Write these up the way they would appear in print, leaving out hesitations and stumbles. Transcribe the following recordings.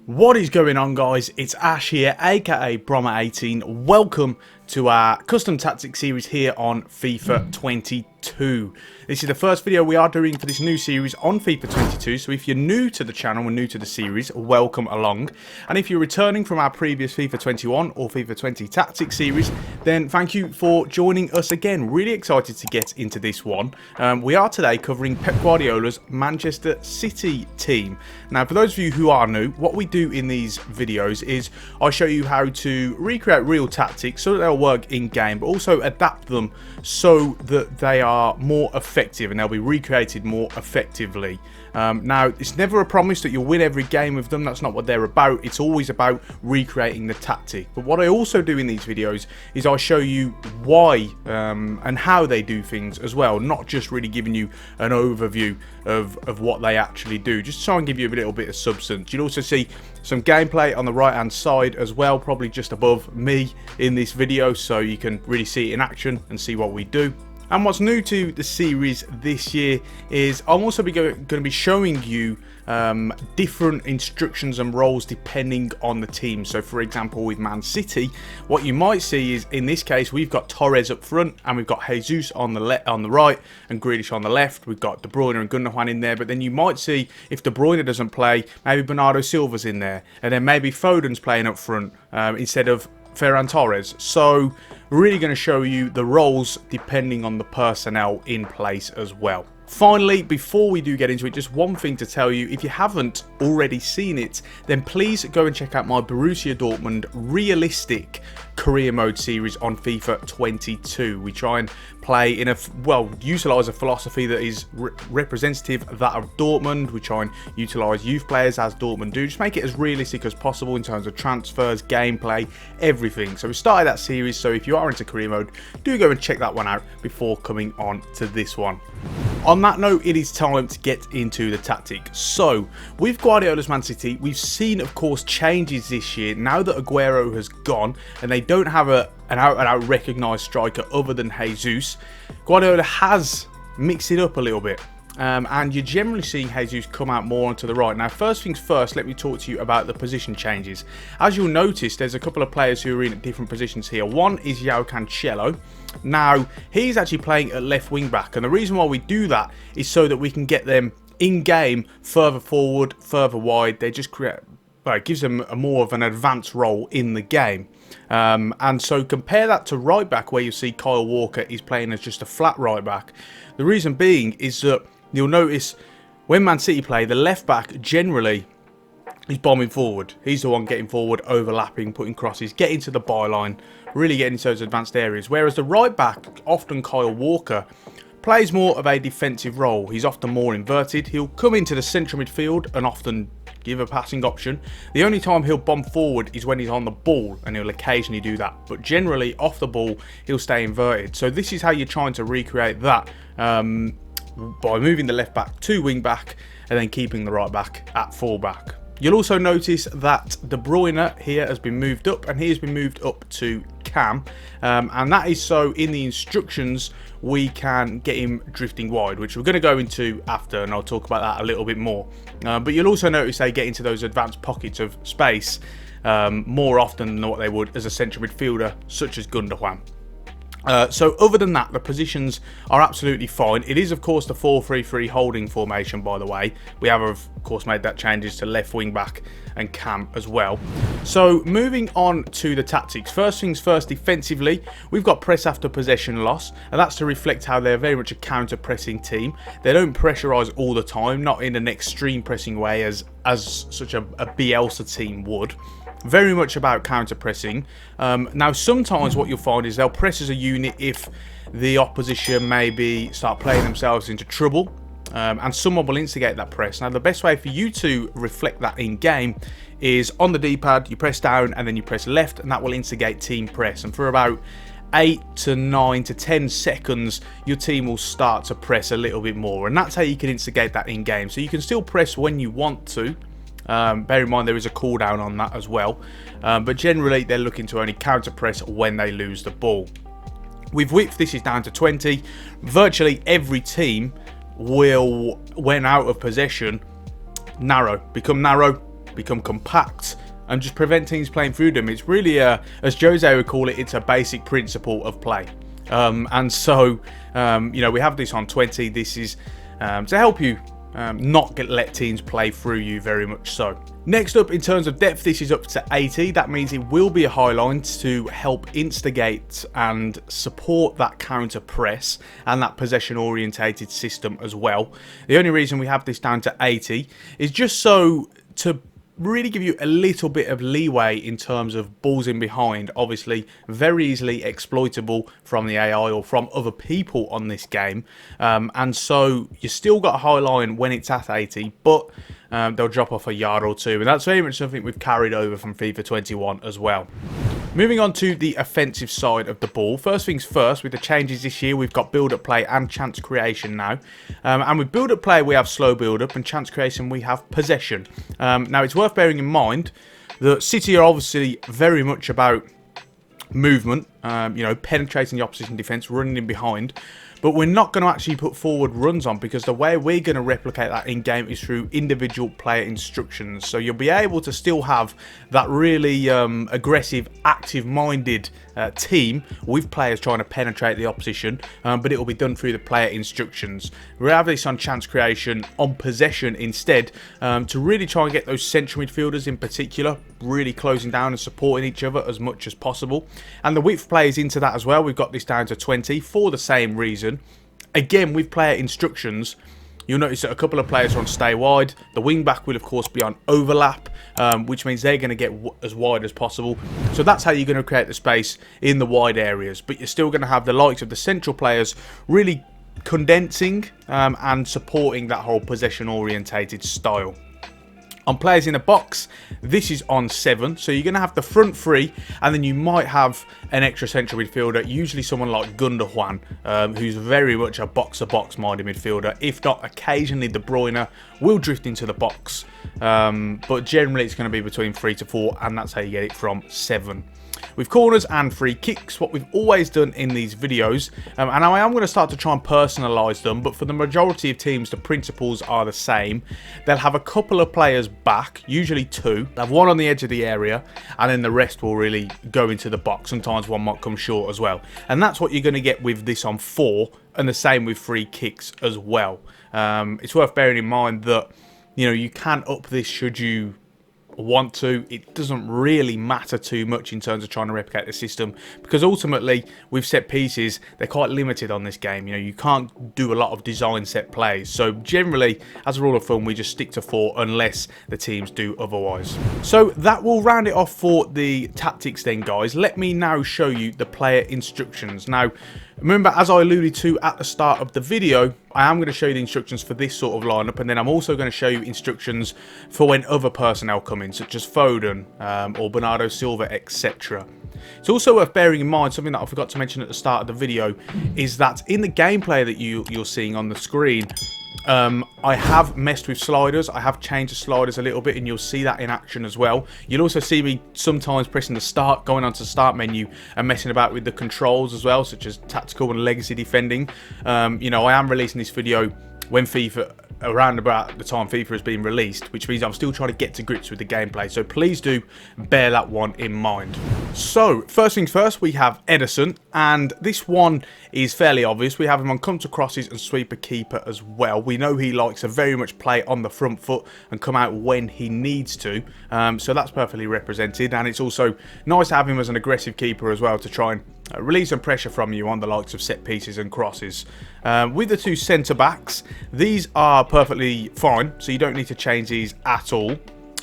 What is going on, guys? It's Ash here, aka Brommer18. Welcome to our custom tactics series here on FIFA 22. This is the first video we are doing for this new series on FIFA 22, so if you're new to the channel and new to the series, welcome along. And if you're returning from our previous FIFA 21 or FIFA 20 tactics series, then thank you for joining us again. Really excited to get into this one. We are today covering Pep Guardiola's Manchester City team. Now, for those of you who are new, what we do in these videos is I show you how to recreate real tactics so that they'll work in game, but also adapt them so that they are more effective and they'll be recreated more effectively. Now, it's never a promise that you'll win every game with them. That's not what they're about. It's always about recreating the tactic. But what I also do in these videos is I show you why and how they do things as well, not just really giving you an overview of what they actually do, just try and give you a little bit of substance. You'll also see some gameplay on the right hand side as well, probably just above me in this video, so you can really see it in action and see what we do. And what's new to the series this year is I'm also going to be showing you different instructions and roles depending on the team. So for example, with Man City, what you might see is in this case we've got Torres up front and we've got Jesus on the right and Grealish on the left. We've got De Bruyne and Gundogan in there, but then you might see if De Bruyne doesn't play, maybe Bernardo Silva's in there, and then maybe Foden's playing up front instead of Ferran Torres. So really going to show you the roles depending on the personnel in place as well. Finally, before we do get into it, just one thing to tell you: if you haven't already seen it, then please go and check out my Borussia Dortmund realistic career mode series on FIFA 22. We try and play in utilise a philosophy that is representative of that of Dortmund. We try and utilise youth players as Dortmund do, just make it as realistic as possible in terms of transfers, gameplay, everything. So we started that series, so if you are into career mode, do go and check that one out before coming on to this one. On that note, it is time to get into the tactic. So, with Guardiola's Man City, we've seen, of course, changes this year now that Aguero has gone and they don't have an out-and-out recognised striker other than Jesus. Guardiola has mixed it up a little bit. And you're generally seeing Jesus come out more onto the right. Now, first things first, let me talk to you about the position changes. As you'll notice, there's a couple of players who are in at different positions here. One is João Cancelo. Now, he's actually playing at left wing back, and the reason why we do that is so that we can get them in game further forward, further wide. They just create, well, it gives them a more of an advanced role in the game. And so compare that to right back, where you see Kyle Walker is playing as just a flat right back. The reason being is that you'll notice when Man City play, the left back generally is bombing forward. He's the one getting forward, overlapping, putting crosses, getting to the byline, really getting into those advanced areas. Whereas the right back, often Kyle Walker, plays more of a defensive role. He's often more inverted. He'll come into the central midfield and often give a passing option. The only time he'll bomb forward is when he's on the ball, and he'll occasionally do that. But generally, off the ball, he'll stay inverted. So this is how you're trying to recreate that. By moving the left back to wing back and then keeping the right back at full back. You'll also notice that De Bruyne here has been moved up, and he has been moved up to cam, and that is so in the instructions we can get him drifting wide, which we're going to go into after, and I'll talk about that a little bit more. But you'll also notice they get into those advanced pockets of space more often than what they would as a central midfielder such as Gundogan. So other than that, the positions are absolutely fine. It is, of course, the 4-3-3 holding formation, by the way. We have, of course, made that changes to left wing back and cam as well. So moving on to the tactics. First things first, defensively, we've got press after possession loss, and that's to reflect how they're very much a counter-pressing team. They don't pressurise all the time, not in an extreme pressing way as such a Bielsa team would. Very much about counter-pressing. Now, sometimes what you'll find is they'll press as a unit if the opposition maybe start playing themselves into trouble, and someone will instigate that press. Now, the best way for you to reflect that in game is on the D-pad, you press down and then you press left, and that will instigate team press. And for about 8 to 9 to 10 seconds, your team will start to press a little bit more, and that's how you can instigate that in game. So you can still press when you want to. Bear in mind there is a cooldown on that as well, but generally they're looking to only counter press when they lose the ball. With width, this is down to 20. Virtually every team will, when out of possession, become narrow, become compact, and just prevent teams playing through them. It's really, as Jose would call it, it's a basic principle of play. And so, you know, we have this on 20. This is to help you not let teams play through you very much so. Next up, in terms of depth, this is up to 80. That means it will be a high line to help instigate and support that counter press and that possession orientated system as well. The only reason we have this down to 80 is just so to really give you a little bit of leeway in terms of balls in behind. Obviously very easily exploitable from the AI or from other people on this game, and so you still got a high line when it's at 80, but they'll drop off a yard or two, and that's very much something we've carried over from FIFA 21 as well. Moving on to the offensive side of the ball. First things first, with the changes this year, we've got build-up play and chance creation now. And with build-up play, we have slow build-up, and chance creation, we have possession. Now, it's worth bearing in mind that City are obviously very much about movement, you know, penetrating the opposition defence, running in behind. But we're not going to actually put forward runs on, because the way we're going to replicate that in game is through individual player instructions. So you'll be able to still have that really aggressive, active-minded team with players trying to penetrate the opposition, but it will be done through the player instructions. We have this on chance creation, on possession instead, to really try and get those central midfielders in particular really closing down and supporting each other as much as possible. And the width plays into that as well. We've got this down to 20 for the same reason. Again, with player instructions, you'll notice that a couple of players are on stay wide. The wing back will of course be on overlap, which means they're going to get as wide as possible. So that's how you're going to create the space in the wide areas, but you're still going to have the likes of the central players really condensing and supporting that whole possession orientated style. On players in the box, this is on 7, so you're going to have the front 3, and then you might have an extra central midfielder, usually someone like Gundogan, who's very much a box-to-box minded midfielder. If not, occasionally De Bruyne will drift into the box, but generally it's going to be between 3 to 4, and that's how you get it from 7. With corners and free kicks, what we've always done in these videos, and I am going to start to try and personalise them, but for the majority of teams the principles are the same. They'll have a couple of players back, usually 2. They'll have one on the edge of the area, and then the rest will really go into the box. Sometimes one might come short as well, and that's what you're going to get with this on 4, and the same with free kicks as well. It's worth bearing in mind that, you know, you can up this should you want to. It doesn't really matter too much in terms of trying to replicate the system, because ultimately with set pieces they're quite limited on this game. You know, you can't do a lot of design set plays, so generally as a rule of thumb we just stick to 4 unless the teams do otherwise. So that will round it off for the tactics then, guys. Let me now show you the player instructions. Now remember, as I alluded to at the start of the video, I am going to show you the instructions for this sort of lineup, and then I'm also going to show you instructions for when other personnel come in, such as Foden or Bernardo Silva, etc. It's also worth bearing in mind, something that I forgot to mention at the start of the video, is that in the gameplay that you're seeing on the screen, I have messed with sliders. I have changed the sliders a little bit, and you'll see that in action as well. You'll also see me sometimes pressing the start, going onto the start menu and messing about with the controls as well, such as tactical and legacy defending. You know, I am releasing this video when FIFA, around about the time FIFA has been released, which means I'm still trying to get to grips with the gameplay, so please do bear that one in mind. So first things first, we have Ederson, and this one is fairly obvious. We have him on come to crosses and sweeper keeper as well. We know he likes to very much play on the front foot and come out when he needs to, so that's perfectly represented, and it's also nice to have him as an aggressive keeper as well, to try and release some pressure from you on the likes of set pieces and crosses. With the 2 centre backs, these are perfectly fine, so you don't need to change these at all.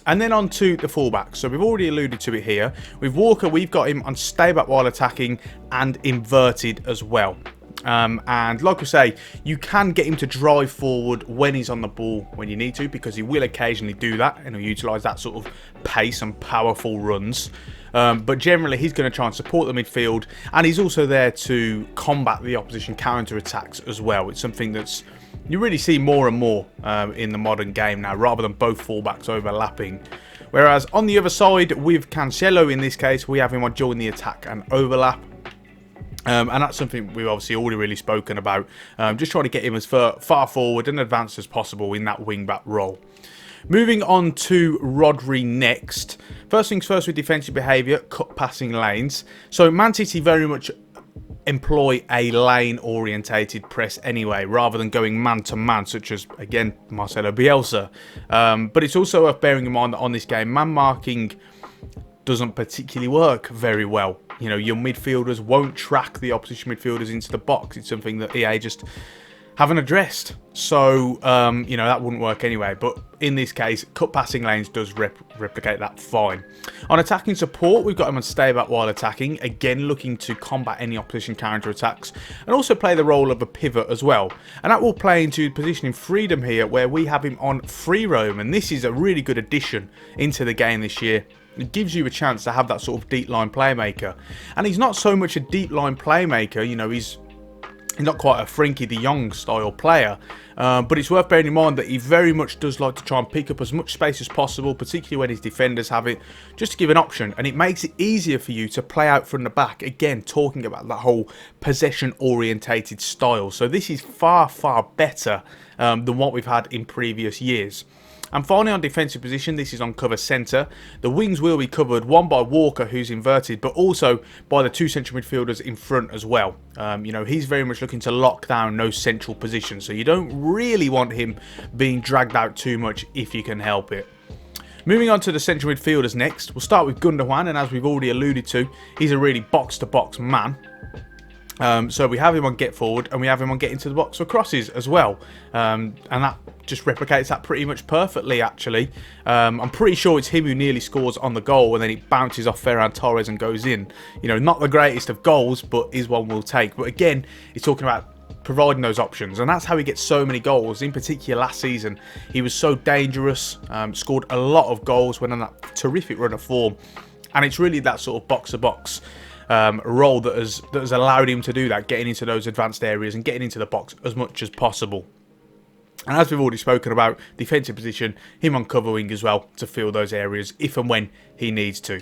And then on to the fullbacks. So we've already alluded to it here. With Walker, we've got him on stay back while attacking and inverted as well. And like I say, you can get him to drive forward when he's on the ball when you need to, because he will occasionally do that, and he'll utilise that sort of pace and powerful runs. But generally he's going to try and support the midfield, and he's also there to combat the opposition counter-attacks as well. It's something that's you really see more and more in the modern game now, rather than both fullbacks overlapping. Whereas on the other side, with Cancelo in this case, we have him on join the attack and overlap. And that's something we've obviously already really spoken about. Just trying to get him as far forward and advanced as possible in that wing-back role. Moving on to Rodri next. First things first with defensive behaviour, cut passing lanes. So Man City very much employ a lane orientated press anyway, rather than going man to man, such as again Marcelo Bielsa. But it's also worth bearing in mind that on this game, man marking doesn't particularly work very well. You know, your midfielders won't track the opposition midfielders into the box. It's something that EA just haven't addressed. So, you know, that wouldn't work anyway. But in this case, cut passing lanes does replicate that fine. On attacking support, we've got him on stay back while attacking. Again, looking to combat any opposition counter-attacks. And also play the role of a pivot as well. And that will play into positioning freedom here, where we have him on free roam. And this is a really good addition into the game this year. It gives you a chance to have that sort of deep line playmaker. And he's not so much a deep line playmaker, you know, he's not quite a Frenkie de Jong style player, but it's worth bearing in mind that he very much does like to try and pick up as much space as possible, particularly when his defenders have it, just to give an option, and it makes it easier for you to play out from the back, again talking about that whole possession orientated style. So this is far better than what we've had in previous years. And finally on defensive position, this is on cover centre. The wings will be covered, one by Walker, who's inverted, but also by the two central midfielders in front as well. You know, he's very much looking to lock down those central positions, so you don't really want him being dragged out too much if you can help it. Moving on to the central midfielders next, we'll start with Gundogan, and as we've already alluded to, he's a really box-to-box man. So we have him on get forward, and we have him on get into the box for crosses as well, and that just replicates that pretty much perfectly actually. I'm pretty sure it's him who nearly scores on the goal, and then it bounces off Ferran Torres and goes in. You know, not the greatest of goals, but is one we'll take. But again, he's talking about providing those options, and that's how he gets so many goals. In particular last season, he was so dangerous, scored a lot of goals when on that terrific run of form, and it's really that sort of box-to-box role that has allowed him to do that, getting into those advanced areas and getting into the box as much as possible. And as we've already spoken about, defensive position, him on cover wing as well to fill those areas if and when he needs to.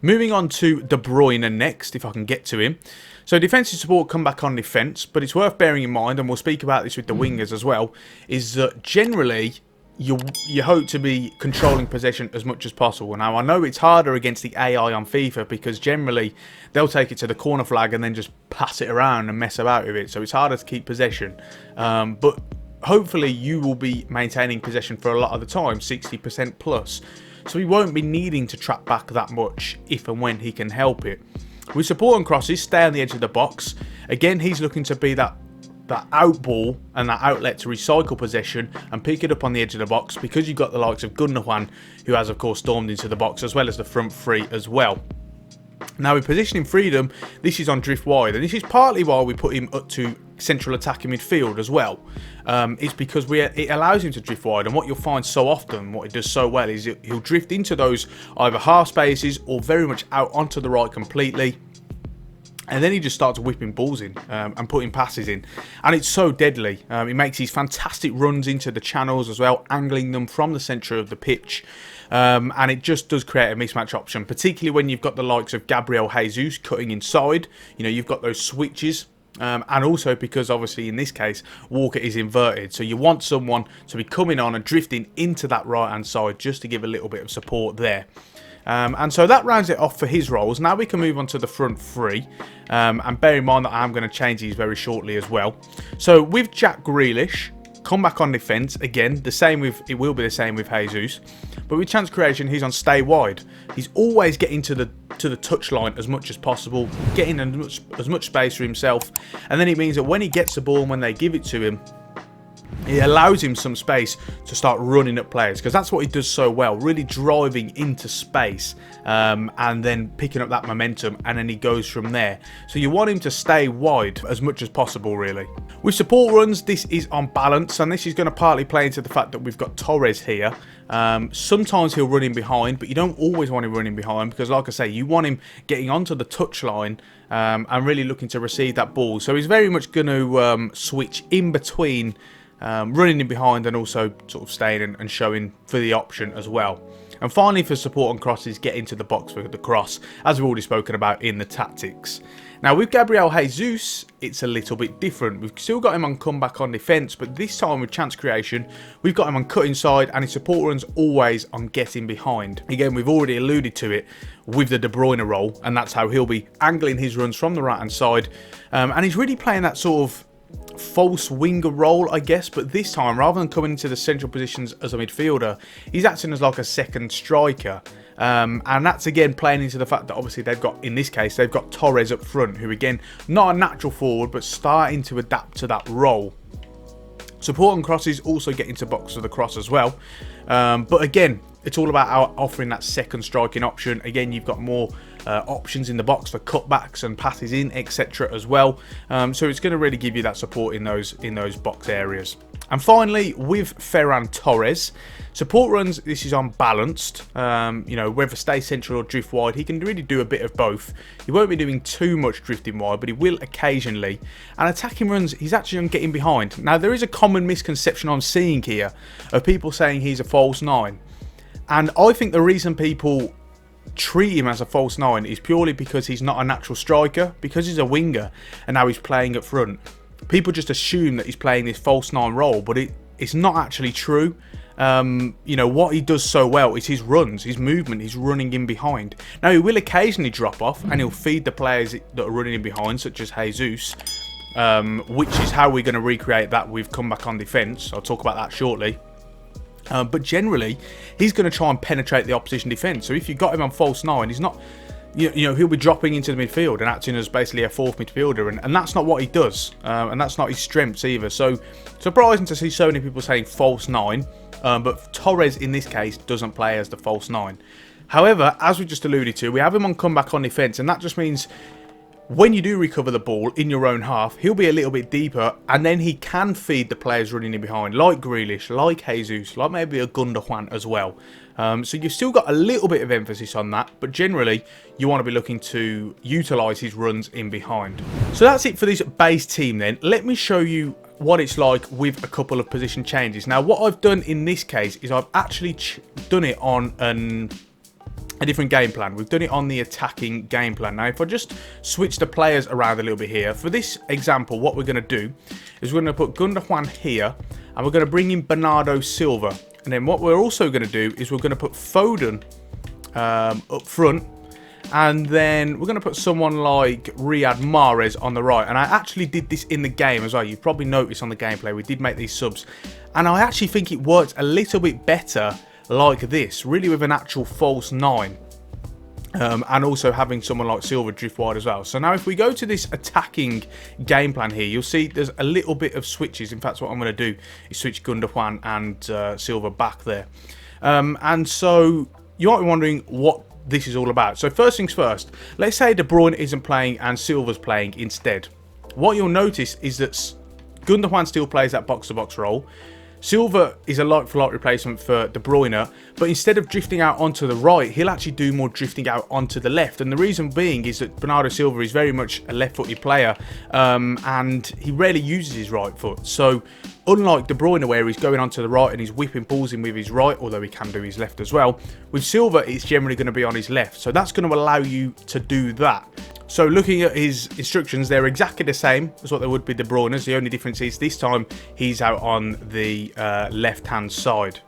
Moving on to De Bruyne next, if I can get to him. So defensive support come back on defence, but it's worth bearing in mind, and we'll speak about this with the wingers as well, is that generally you hope to be controlling possession as much as possible. Now, I know it's harder against the AI on FIFA because generally they'll take it to the corner flag and then just pass it around and mess about with it. So it's harder to keep possession. But hopefully you will be maintaining possession for a lot of the time, 60% plus. So he won't be needing to track back that much if and when he can help it. With support and crosses, stay on the edge of the box. Again, he's looking to be that out ball and that outlet to recycle possession and pick it up on the edge of the box, because you've got the likes of Gundogan, who has of course stormed into the box, as well as the front three as well. Now with positioning freedom, this is on drift wide, and this is partly why we put him up to central attacking midfield as well. It's because it allows him to drift wide, and what you'll find so often, what he does so well, is he'll drift into those either half spaces or very much out onto the right completely. And then he just starts whipping balls in and putting passes in. And it's so deadly. He makes these fantastic runs into the channels as well, angling them from the centre of the pitch. And it just does create a mismatch option, particularly when you've got the likes of Gabriel Jesus cutting inside. You know, you've got those switches. And also because obviously in this case Walker is inverted, so you want someone to be coming on and drifting into that right hand side just to give a little bit of support there. And so that rounds it off for his roles. Now we can move on to the front three, and bear in mind that I'm going to change these very shortly as well. So with Jack Grealish, come back on defence again. It will be the same with Jesus, but with chance creation, he's on stay wide. He's always getting to the touchline as much as possible, getting as much space for himself, and then it means that when he gets the ball and when they give it to him, it allows him some space to start running at players, because that's what he does so well, really driving into space and then picking up that momentum, and then he goes from there. So you want him to stay wide as much as possible, really. With support runs, this is on balance, and this is going to partly play into the fact that we've got Torres here. Sometimes he'll run in behind, but you don't always want him running behind, because like I say, you want him getting onto the touchline and really looking to receive that ball. So he's very much going to switch in between running in behind and also sort of staying and showing for the option as well. And finally, for support on crosses, get into the box for the cross, as we've already spoken about in the tactics. Now, with Gabriel Jesus, it's a little bit different. We've still got him on comeback on defence, but this time with chance creation, we've got him on cut inside, and his support runs always on getting behind. Again, we've already alluded to it with the De Bruyne role, and that's how he'll be angling his runs from the right-hand side. And he's really playing that sort of false winger role, I guess, but this time, rather than coming into the central positions as a midfielder, he's acting as like a second striker. And that's again playing into the fact that obviously they've got, in this case, they've got Torres up front, who again, not a natural forward, but starting to adapt to that role. Support on crosses, also get into box for the cross as well. But again, it's all about offering that second striking option. Again, you've got more options in the box for cutbacks and passes in, etc. as well. So it's going to really give you that support in those box areas. And finally, with Ferran Torres, support runs, this is unbalanced. You know, whether stay central or drift wide, he can really do a bit of both. He won't be doing too much drifting wide, but he will occasionally. And attacking runs, he's actually on getting behind. Now, there is a common misconception I'm seeing here of people saying he's a false nine. And I think the reason people treat him as a false nine is purely because he's not a natural striker, because he's a winger and now he's playing up front. People just assume that he's playing this false nine role, but it's not actually true. You know, what he does so well is his runs, his movement, his running in behind. Now, he will occasionally drop off and he'll feed the players that are running in behind, such as Jesus, which is how we're going to recreate that with comeback on defence. I'll talk about that shortly. But generally, he's going to try and penetrate the opposition defence. So if you've got him on false nine, he's not, you know, he'll be dropping into the midfield and acting as basically a fourth midfielder. And that's not what he does. And that's not his strengths either. So surprising to see so many people saying false nine. But Torres, in this case, doesn't play as the false nine. However, as we just alluded to, we have him on comeback on defence. And that just means when you do recover the ball in your own half, he'll be a little bit deeper, and then he can feed the players running in behind, like Grealish, like Jesus, like maybe a Gundogan as well. So you've still got a little bit of emphasis on that, but generally you want to be looking to utilise his runs in behind. So that's it for this base team then. Let me show you what it's like with a couple of position changes. Now, what I've done in this case is I've actually done it on a different game plan. We've done it on the attacking game plan. Now, if I just switch the players around a little bit here, for this example, what we're going to do is we're going to put Gundogan here, and we're going to bring in Bernardo Silva. And then what we're also going to do is we're going to put Foden up front, and then we're going to put someone like Riyad Mahrez on the right. And I actually did this in the game as well. You've probably noticed on the gameplay, we did make these subs. And I actually think it worked a little bit better like this, really with an actual false nine, and also having someone like Silva drift wide as well. So now if we go to this attacking game plan here, you'll see there's a little bit of switches. In fact, what I'm going to do is switch Gundogan and Silva back there. And so you might be wondering what this is all about. So first things first, let's say De Bruyne isn't playing and Silva's playing instead. What you'll notice is that Gundogan still plays that box-to-box role. Silva is a like-for-like replacement for De Bruyne, but instead of drifting out onto the right, he'll actually do more drifting out onto the left. And the reason being is that Bernardo Silva is very much a left-footed player, and he rarely uses his right foot. So unlike De Bruyne, where he's going onto the right and he's whipping balls in with his right, although he can do his left as well, with Silva, it's generally going to be on his left. So that's going to allow you to do that. So looking at his instructions, they're exactly the same as what they would be De Bruyne's. The only difference is this time he's out on the left-hand side.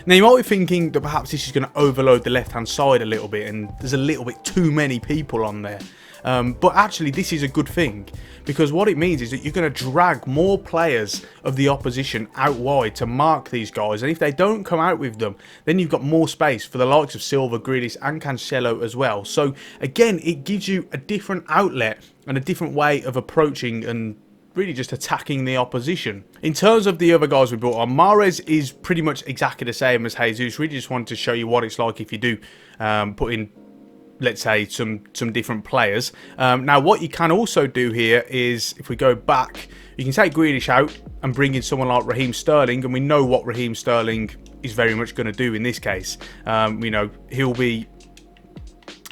Now, you might be thinking that perhaps this is going to overload the left-hand side a little bit and there's a little bit too many people on there. But actually, this is a good thing, because what it means is that you're going to drag more players of the opposition out wide to mark these guys. And if they don't come out with them, then you've got more space for the likes of Silva, Grealish and Cancelo as well. So again, it gives you a different outlet and a different way of approaching and really just attacking the opposition. In terms of the other guys we brought on, Mahrez is pretty much exactly the same as Jesus. Really just wanted to show you what it's like if you do put in, let's say, some different players. Now, what you can also do here is, if we go back, you can take Grealish out and bring in someone like Raheem Sterling, and we know what Raheem Sterling is very much going to do in this case. You know, he'll be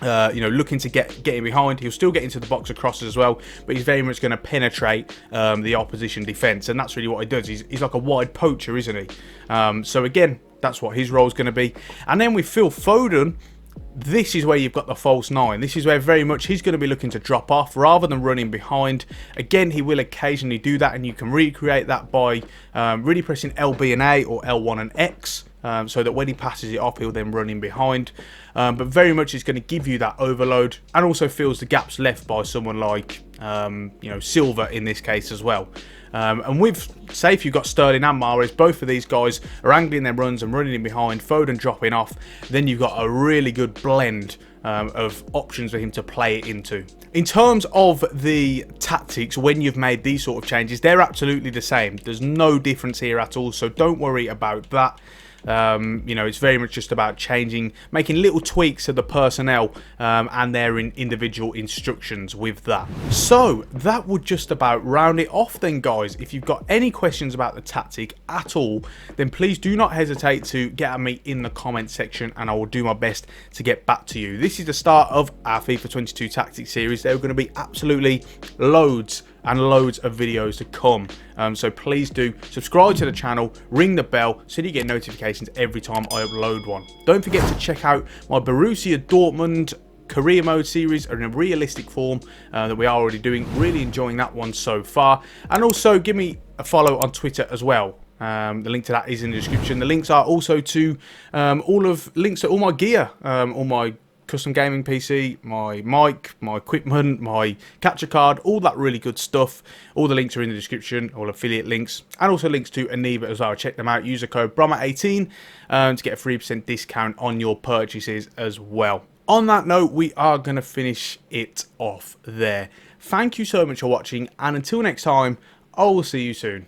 you know, looking to get in behind. He'll still get into the box of crosses as well, but he's very much going to penetrate the opposition defence, and that's really what he does. He's like a wide poacher, isn't he? So again, That's what his role is going to be. And then with Phil Foden, this is where you've got the false 9. This is where very much he's going to be looking to drop off rather than running behind. Again, he will occasionally do that, and you can recreate that by really pressing LB and A or L1 and X, so that when he passes it off, he'll then run in behind. But very much it's going to give you that overload, and also fills the gaps left by someone like Silva in this case as well. And with, say if you've got Sterling and Mahrez, both of these guys are angling their runs and running in behind, Foden dropping off, then you've got a really good blend of options for him to play it into. In terms of the tactics, when you've made these sort of changes, they're absolutely the same. There's no difference here at all, so don't worry about that. It's very much just about changing, making little tweaks to the personnel and their individual instructions with that. So that would just about round it off then, guys. If you've got any questions about the tactic at all, then please do not hesitate to get at me in the comment section, and I will do my best to get back to you. This is the start of our FIFA 22 tactics series. There are going to be absolutely loads and loads of videos to come, so please do subscribe to the channel, ring the bell so that you get notifications every time I upload one. Don't forget to check out my Borussia Dortmund career mode series in a realistic form that we are already doing. Really enjoying that one so far, and also give me a follow on Twitter as well. The link to that is in the description. The links are also to links to all my gear, all my custom gaming PC, my mic, my equipment, my capture card, all that really good stuff. All the links are in the description, all affiliate links, and also links to Aniva as well. Check them out. Use the code BROMA18 to get a 3% discount on your purchases as well. On that note, we are going to finish it off there. Thank you so much for watching, and until next time, I will see you soon.